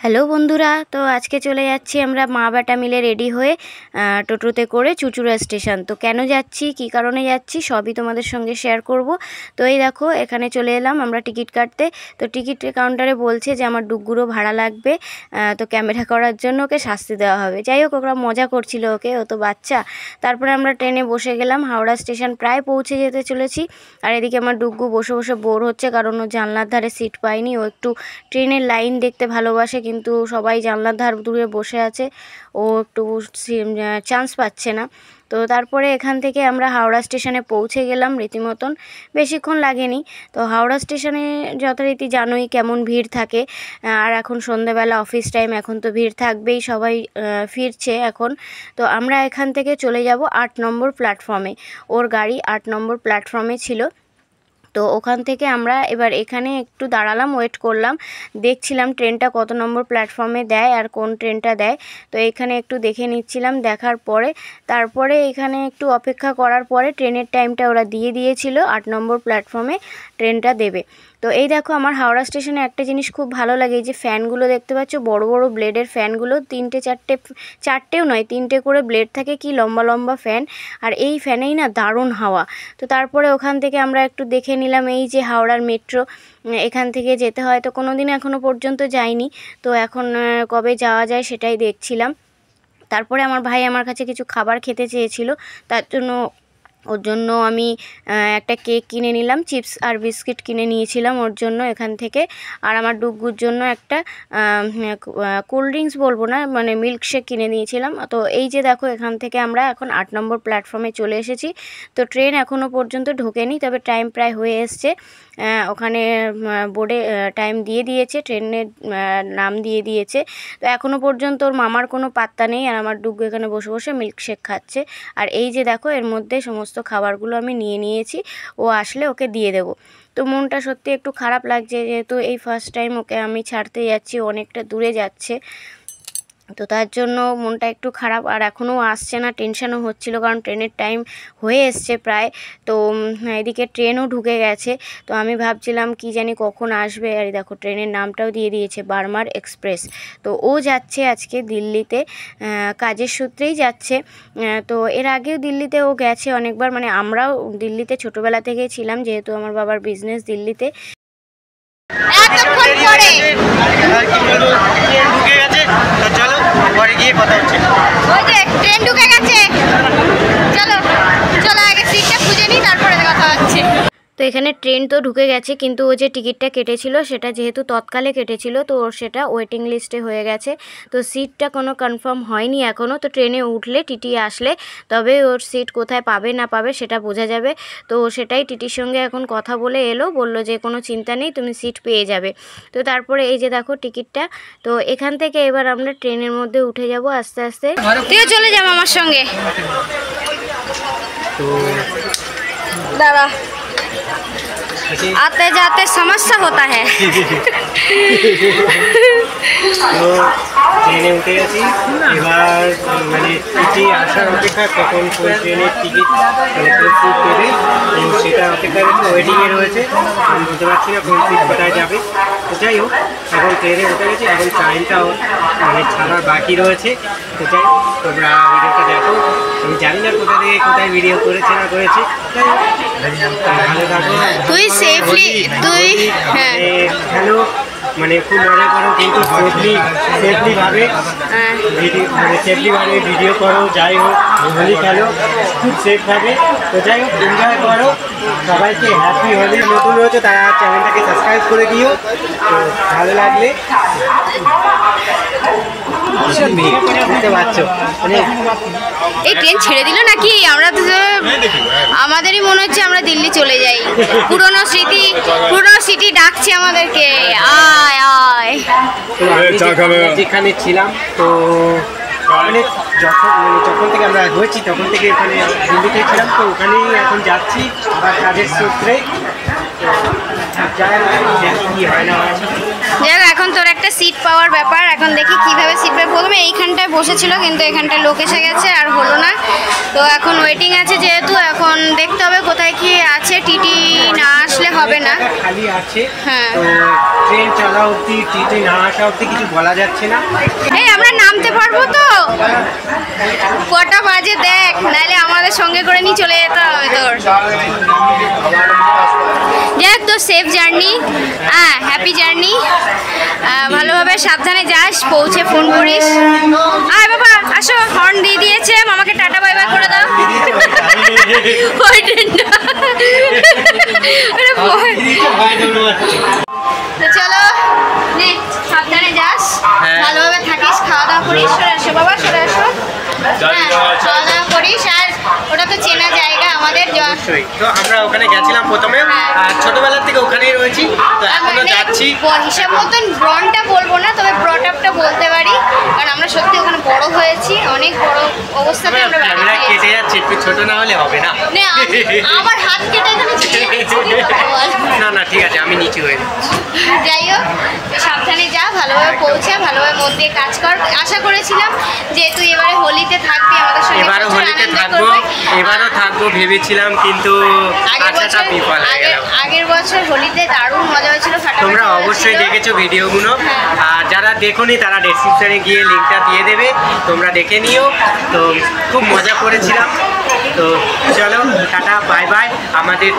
Hello বন্ধুরা, তো আজকে চলে যাচ্ছি আমরা মা বেটা মিলে রেডি হয়ে টোটোতে করে চুঁচুড়া স্টেশন। তো কেন যাচ্ছি, কী কারণে যাচ্ছি সবই তোমাদের সঙ্গে শেয়ার করব। তো এই দেখো এখানে চলে এলাম আমরা টিকিট কাটতে। তো টিকিট কাউন্টারে বলছে যে আমার ডুগুরও ভাড়া লাগবে, তো ক্যামেরা করার জন্য ওকে শাস্তি দেওয়া হবে। যাই হোক, ওরা মজা করছিল, ওকে ও তো বাচ্চা। তারপরে আমরা ট্রেনে বসে গেলাম, হাওড়া স্টেশন প্রায় পৌঁছে যেতে চলেছি। আর এদিকে আমার ডুগু বসে বসে বোর হচ্ছে, কারণ ও জানলার ধারে সিট পায়নি। ও একটু ট্রেনের লাইন দেখতে ভালোবাসে, কিন্তু সবাই জানলার ধার দূরে বসে আছে, ও একটু চান্স পাচ্ছে না। তো তারপরে এখান থেকে আমরা হাওড়া স্টেশনে পৌঁছে গেলাম রীতিমতন, বেশিক্ষণ লাগেনি। তো হাওড়া স্টেশনে যথারীতি জানোই কেমন ভিড় থাকে, আর এখন সন্ধ্যেবেলা অফিস টাইম, এখন তো ভিড় থাকবেই, সবাই ফিরছে এখন। তো আমরা এখান থেকে চলে যাব 8 নম্বর প্ল্যাটফর্মে। ওর গাড়ি 8 নম্বর প্ল্যাটফর্মে ছিল। তো ওখান থেকে আমরা এবার এখানে একটু দাঁড়ালাম, ওয়েট করলাম, দেখছিলাম ট্রেনটা কত নম্বর প্ল্যাটফর্মে দেয় আর কোন ট্রেনটা দেয়। তো এখানে একটু দেখে নিচ্ছিলাম, দেখার পরে তারপরে এখানে একটু অপেক্ষা করার পরে ট্রেনের টাইমটা ওরা দিয়ে দিয়েছিল, 8 নম্বর প্ল্যাটফর্মে ট্রেনটা দেবে। তো এই দেখো আমার হাওড়া স্টেশনে একটা জিনিস খুব ভালো লাগে, এই যে ফ্যানগুলো দেখতে পাচ্ছ, বড় বড় ব্লেডের ফ্যানগুলো, চারটেও নয়, 3টে করে ব্লেড থাকে, কি লম্বা লম্বা ফ্যান। আর এই ফ্যানেই না দারুণ হাওয়া। তো তারপরে ওখান থেকে আমরা একটু দেখে নিলাম এই যে হাওড়ার মেট্রো, এখান থেকে যেতে হয়, তো কোনো দিন এখনও পর্যন্ত যাইনি। তো এখন কবে যাওয়া যায় সেটাই দেখছিলাম। তারপরে আমার ভাই আমার কাছে কিছু খাবার খেতে চেয়েছিল, তার জন্য ওর জন্য আমি একটা কেক কিনে নিলাম, চিপস আর বিস্কিট কিনে নিয়েছিলাম ওর জন্য এখান থেকে। আর আমার ডুগুর জন্য একটা কোল্ড ড্রিঙ্কস বলবো না, মানে মিল্কশেক কিনে নিয়েছিলাম। তো এই যে দেখো এখান থেকে আমরা এখন 8 নম্বর প্ল্যাটফর্মে চলে এসেছি। তো ট্রেন এখনও পর্যন্ত ঢোকেনি, তবে টাইম প্রায় হয়ে এসছে। ওখানে বোর্ডে টাইম দিয়ে দিয়েছে, ট্রেনের নাম দিয়ে দিয়েছে। তো এখনও পর্যন্ত ওর মামার কোনো পাত্তা নেই, আর আমার ডুগু এখানে বসে বসে মিল্কশেক খাচ্ছে। আর এই যে দেখো এর মধ্যে সমস্ত খাবারগুলো আমি নিয়ে নিয়েছি, ও আসলে ওকে দিয়ে দেবো। তো মনটা সত্যি একটু খারাপ লাগছে, যেহেতু এই ফার্স্ট টাইম ওকে আমি ছাড়তে যাচ্ছি, অনেকটা দূরে যাচ্ছে, তো তার জন্য মনটা একটু খারাপ। আর এখনও আসছে না, টেনশানও হচ্ছিল, কারণ ট্রেনের টাইম হয়ে এসছে প্রায়। তো এদিকে ট্রেনও ঢুকে গেছে। তো আমি ভাবছিলাম কি জানি কখন আসবে। আর দেখো ট্রেনের নামটাও দিয়ে দিয়েছে, বার্মার এক্সপ্রেস। তো ও যাচ্ছে আজকে দিল্লিতে, কাজের সূত্রেই যাচ্ছে। তো এর আগেও দিল্লিতে ও গেছে অনেকবার, মানে আমরাও দিল্লিতে ছোটোবেলা থেকেই ছিলাম, যেহেতু আমার বাবার বিজনেস দিল্লিতে। ট্রেন ঢুকে গেছে, চলো চলো আগে সিটটা খুঁজে নিই, তারপরে কথা হচ্ছে। তো এখানে ট্রেন তো ঢুকে গেছে, কিন্তু ও যে টিকিটটা কেটেছিল সেটা যেহেতু তৎকালে কেটেছিল, তো ওর সেটা ওয়েটিং লিস্টে হয়ে গেছে। তো সিটটা কোনো কনফার্ম হয়নি এখনও। তো ট্রেনে উঠলে টিটি আসলে তবে ওর সিট কোথায় পাবে না পাবে সেটা বোঝা যাবে। তো সেটাই টিটির সঙ্গে এখন কথা বলে এলো, বললো যে কোনো চিন্তা নেই, তুমি সিট পেয়ে যাবে। তো তারপরে এই যে দেখো টিকিটটা। তো এখান থেকে এবার আমরা ট্রেনের মধ্যে উঠে যাব আস্তে আস্তে। তুইও চলে যাবো আমার সঙ্গে, দাঁড়া, आते जाते समस्या होता है। তো ট্রেনে উঠে গেছি, এবার মানে টিটি আসার অপেক্ষা, কখন কোন ট্রেনের টিকিট মানে কোন সিট দেবে সেটা অপেক্ষা ওয়েটিংয়ে রয়েছে। আমি বুঝতে পারছি না কোন সিট কোথায় যাবে। তো যাই হোক, এখন ট্রেনে উঠে গেছি, এখন টাইমটাও মানে ছাড়ার বাকি রয়েছে। তো যাই হোক, তোমরা ভিডিওটা দেখো। আমি জানি না কোথা থেকে কোথায় ভিডিও করেছে না করেছে, ভালো থাকো, তুই সেফলি, তুই হ্যালো, মানে খুব মজা করো, কিন্তু সেফলিভাবে ভিডিও করো। যাই হোক, হোলি খেলো, খুব সেফভাবে। তো যাই হোক, এনজয় করো। সবাইকে হ্যাপি হোলি। নতুন হয়েছে তারা চ্যানেলটাকে সাবস্ক্রাইব করে দিও। তো ভালো লাগলে বুঝতে পারছো, মানে এই ট্রেন ছেড়ে দিল নাকি? আমরা তো আমাদেরই মনে হচ্ছে আমরা দিল্লি চলে যাই। পুরনো স্মৃতি ডাকছে আমাদেরকে, আয় আয়। যেখানে ছিলাম, তো মানে যখন থেকে আমরা হয়েছি তখন থেকে এখানে দিল্লিতে ছিলাম, তো ওখানেই এখন যাচ্ছি আবার কাজের সূত্রে। কি হয় না, যাক, এখন তোর একটা একটা সিট পাওয়ার ব্যাপার। এখন দেখি কিভাবে সিট পাই। প্রথমে এইখানটায় বসেছিল, কিন্তু এখানটায় লোক এসে গেছে আর হলো না। তো এখন ওয়েটিং আছে, যেহেতু এখন দেখতে হবে কোথায় কি আছে। টিটি না আসলে হবে না। খালি আছে, হ্যাঁ। তো ট্রেন চলা অবধি টিটি না আসা অবধি কিছু বলা যাচ্ছে না। এই আমরা নামতে পারবো তো? কটা বাজে দেখ, নাহলে আমাদের সঙ্গে করে নিয়ে চলে যেতে হবে তোর। যাক, তো সেফ জার্নি, হ্যাপি জার্নি। ভালোভাবে সাবধানে যাস, পৌঁছে ফোন করিস। আয় বাবা আসো, হর্ন দিয়ে দিয়েছে, মামাকে টাটা বাই বাই করে দাও। ওই ট্রেনটা তো চলো, নে সাবধানে যাস, ভালোভাবে থাকিস, খাওয়া দাওয়া করিস। সরে আসো বাবা, সরে আসো। খাওয়া দাওয়া করিস। আর ওটা তো চেনা জায়গা আমাদের। অবশ্যই, তো আমরা ওখানে গেছিলাম প্রথমে, আর ছোটবেলার থেকে ওখানেই রয়েছি, তো এখনো যাচ্ছি। হিসাব মতন ব্রনটা বলবো না, তবে ব্রটআপটা বলতে পারি, কারণ আমরা সত্যি ওখানে বড় হয়েছি। অনেক বড় অবস্থাতে আমরা ক্যামেরা কেটে যাচ্ছে, একটু ছোট না হলে হবে না। আমার হাত কেটে না না ঠিক আছে, আমি নিচু হয়ে যাচ্ছি। যাই হোক, সাবধানে যা, ভালোভাবে পৌঁছা, ভালোভাবে মন দিয়ে কাজ কর। আশা করেছিলাম যে তুই এবারে হোলিতে থাকবি আমাদের সঙ্গে, এবারও হোলিতে থাকবো, এবারও থাকবো ভেবেছিলাম, কিন্তু আশাটা বিফল হয়ে গেল। আগের বছর হোলিতে দারুণ মজা হয়েছিল। তোমরা অবশ্যই দেখেছো ভিডিওগুলো, আর যারা দেখোনি তারা ডেসক্রিপশনে গিয়ে লিঙ্কটা দিয়ে দেবে, তোমরা দেখে নিও। তো খুব মজা করেছিলাম। তো চলো টাটা বাই বাই। আমাদের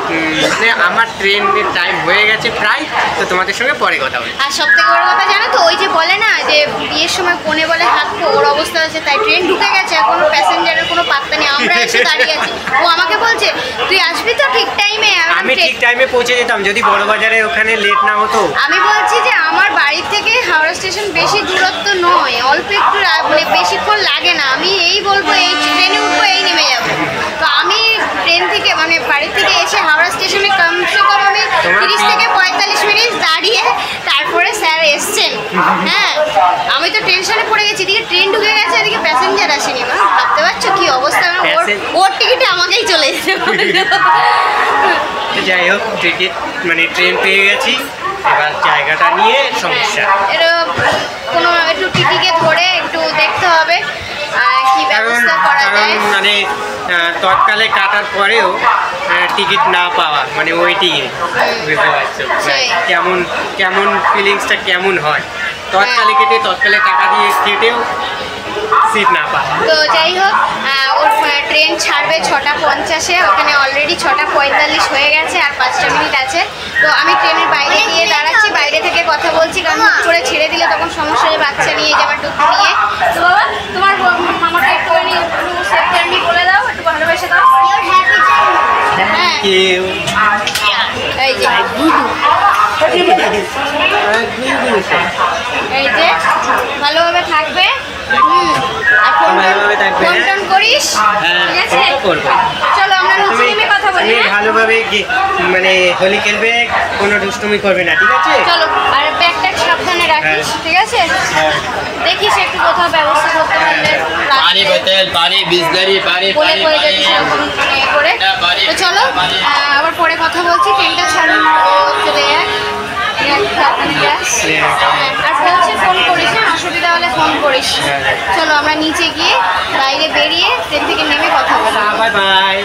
আমার ট্রেনের টাইম হয়ে গেছে প্রায়, তো তোমাদের সঙ্গে পরে কথা বলি। আর সব থেকে বড় কথা জানো তো, ওই যে বলে না যে বিয়ের সময় কোনে বলে থাকবো, ওর অবস্থা হচ্ছে তাই। ট্রেন ঢুকে গেছে, এখনো প্যাসেঞ্জারের কোনো পাত্তা নেই। আমরা এসে দাঁড়িয়ে আছি, ও আমাকে বলছে তুই আসবি তো ঠিক টাইমে? আমি ঠিক টাইমে পৌঁছে যেতাম যদি বড়বাজারে ওখানে লেট না হতো। আমি বলছি যে আমার বাড়ি থেকে হাওড়া স্টেশন বেশি দূরত্ব নয়, অল্প একটু মানে বেশিক্ষণ লাগে না। আমি এই বলবো এই ট্রেনে উঠবো, এই নেমে যাবো। তো আমি ট্রেন থেকে মানে বাড়ি থেকে এসে হাওড়া স্টেশনে কমসে কম আমি 30 থেকে 45 মিনিট দাঁড়িয়ে তারপরে স্যার এসছেন। হ্যাঁ, আমি তো টেনশনে পড়ে গেছি, এদিকে ট্রেন ঢুকে গেছে, এদিকে প্যাসেঞ্জার আসেনি। ভাবতে পারছো কি অবস্থা? ওর টিকিটে আমাকেই চলে যেতে। যাই হোক, টিকিট মানে ট্রেন পেয়ে গেছি, এবার জায়গাটা নিয়ে সমস্যা। এটা কোনো একটু টিটিকে ধরে একটু দেখতে হবে কি ব্যবস্থা করা যায়। মানে তৎকালে কাটার পরেও টিকিট না পাওয়া, মানে ওয়েটিংয়ে, বুঝতে পারছো কেমন কেমন ফিলিংসটা কেমন হয়। তৎকালে কেটে তৎকালে টাকা দিয়ে কেটেও সিট না পাওয়া। তো যাই হোক, ওর ট্রেন ছাড়বে 6:50-এ, ওখানে অলরেডি 6:45 হয়ে গেছে, আর 5টা মিনিট আছে। তো আমি ট্রেনের বাইরে গিয়ে দাঁড়াচ্ছি, বাইরে থেকে কথা বলছি, কারণ হুট করে ছেড়ে দিলে তখন সমস্যা হয়, বাচ্চা নিয়ে যাবার টুকু নিয়ে। তো বাবা, তোমার মামাকে একটুখানি একটু সেফ জার্নি বলে দাও, একটু ভালোবেসে দাও। হ্যাঁ, এই যে এই যে ভালোভাবে থাকবে। আর ফোন টোন করিস, ঠিক আছে? চলো আমরা নিচে নেমে কথা বলি। ভালোভাবে মানে হোলি খেলবে, কোনো দুষ্টুমি করবে না, ঠিক আছে? চলো, আর ব্যাগটা সাবধানে রাখিস, ঠিক আছে? দেখিস একটু কোথাও ব্যবস্থা করতে পারলে। पानी बोतल, पानी बिस्लरी, पानी বলে पानी করে যদি করে। তো চলো, আবার পরে কথা বলছি। ট্রেনটা ছাড়ুন, চলে যায়। আর বলছে ফোন করিস, হ্যাঁ, অসুবিধা হলে ফোন করিস। চলো আমরা নিচে গিয়ে বাইরে বেরিয়ে ট্রেন থেকে নেমে কথা বলবো। Bye bye.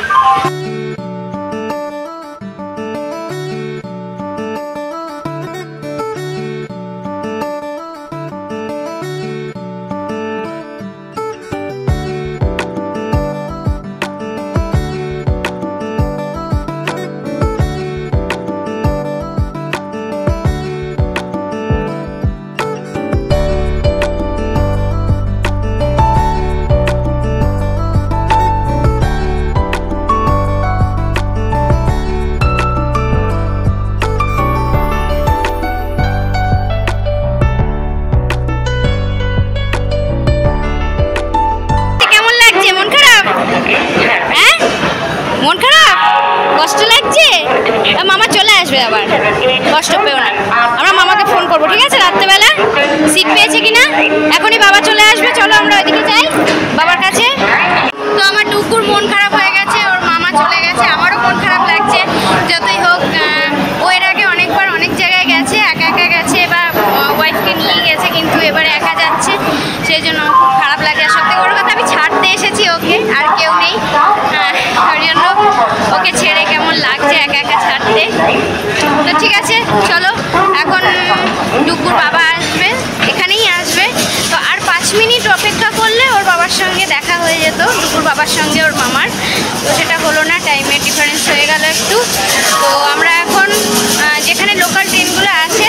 আবার কষ্ট পেও না, আমরা মামাকে ফোন করবো, ঠিক আছে? রাত্রেবেলা সিট পেয়েছে কিনা, এখনই বাবা চলে আসবে। চলো আমরা ওইদিকে যাই বাবার কাছে। তো আমার টুকুর মন খারাপ হয়ে গেছে, ওর মামা চলে গেছে, আমারও মন খারাপ লাগছে। যতই হোক, ও এর আগে অনেকবার অনেক জায়গায় গেছে, একা একা গেছে বা ওয়াইফকে নিয়ে গেছে, চলো এখন ডুগুর বাবা আসবে, এখানেই আসবে। তো আর 5 মিনিট অপেক্ষা করলে ওর বাবার সঙ্গে দেখা হয়ে যেত, ডুগুর বাবার সঙ্গে ওর মামার। তো সেটা হলো না, টাইমের ডিফারেন্স হয়ে গেল একটু। তো আমরা এখন যেখানে লোকাল ট্রেনগুলো আছে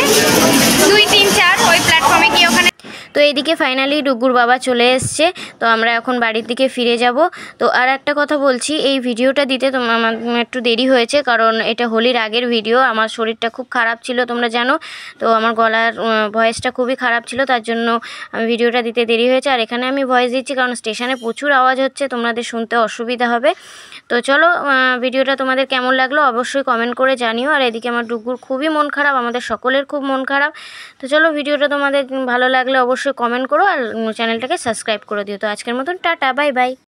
2, 3, 4 ওই প্ল্যাটফর্মে গিয়ে ওখানে। তো এইদিকে ফাইনালি ডুগুর বাবা চলে এসছে। তো আমরা এখন বাড়ির দিকে ফিরে যাব। তো আর একটা কথা বলছি, এই ভিডিওটা দিতে আমার একটু দেরি হয়েছে, কারণ এটা হোলির আগের ভিডিও। আমার শরীরটা খুব খারাপ ছিল তোমরা জানো, তো আমার গলার ভয়েসটা খুবই খারাপ ছিল, তার জন্য আমি ভিডিওটা দিতে দেরি হয়েছে। আর এখানে আমি ভয়েস দিচ্ছি কারণ স্টেশনে প্রচুর আওয়াজ হচ্ছে, তোমাদের শুনতে অসুবিধা হবে। তো চলো, ভিডিওটা তোমাদের কেমন লাগলো অবশ্যই কমেন্ট করে জানিও। আর এদিকে আমার ডুগুর খুবই মন খারাপ, আমাদের সকলের খুব মন খারাপ। তো চলো, ভিডিওটা তোমাদের ভালো লাগলে অবশ্যই কমেন্ট করো আর চ্যানেলটাকে সাবস্ক্রাইব করে দিও। তো আজকের মতন টাটা, বাই বাই।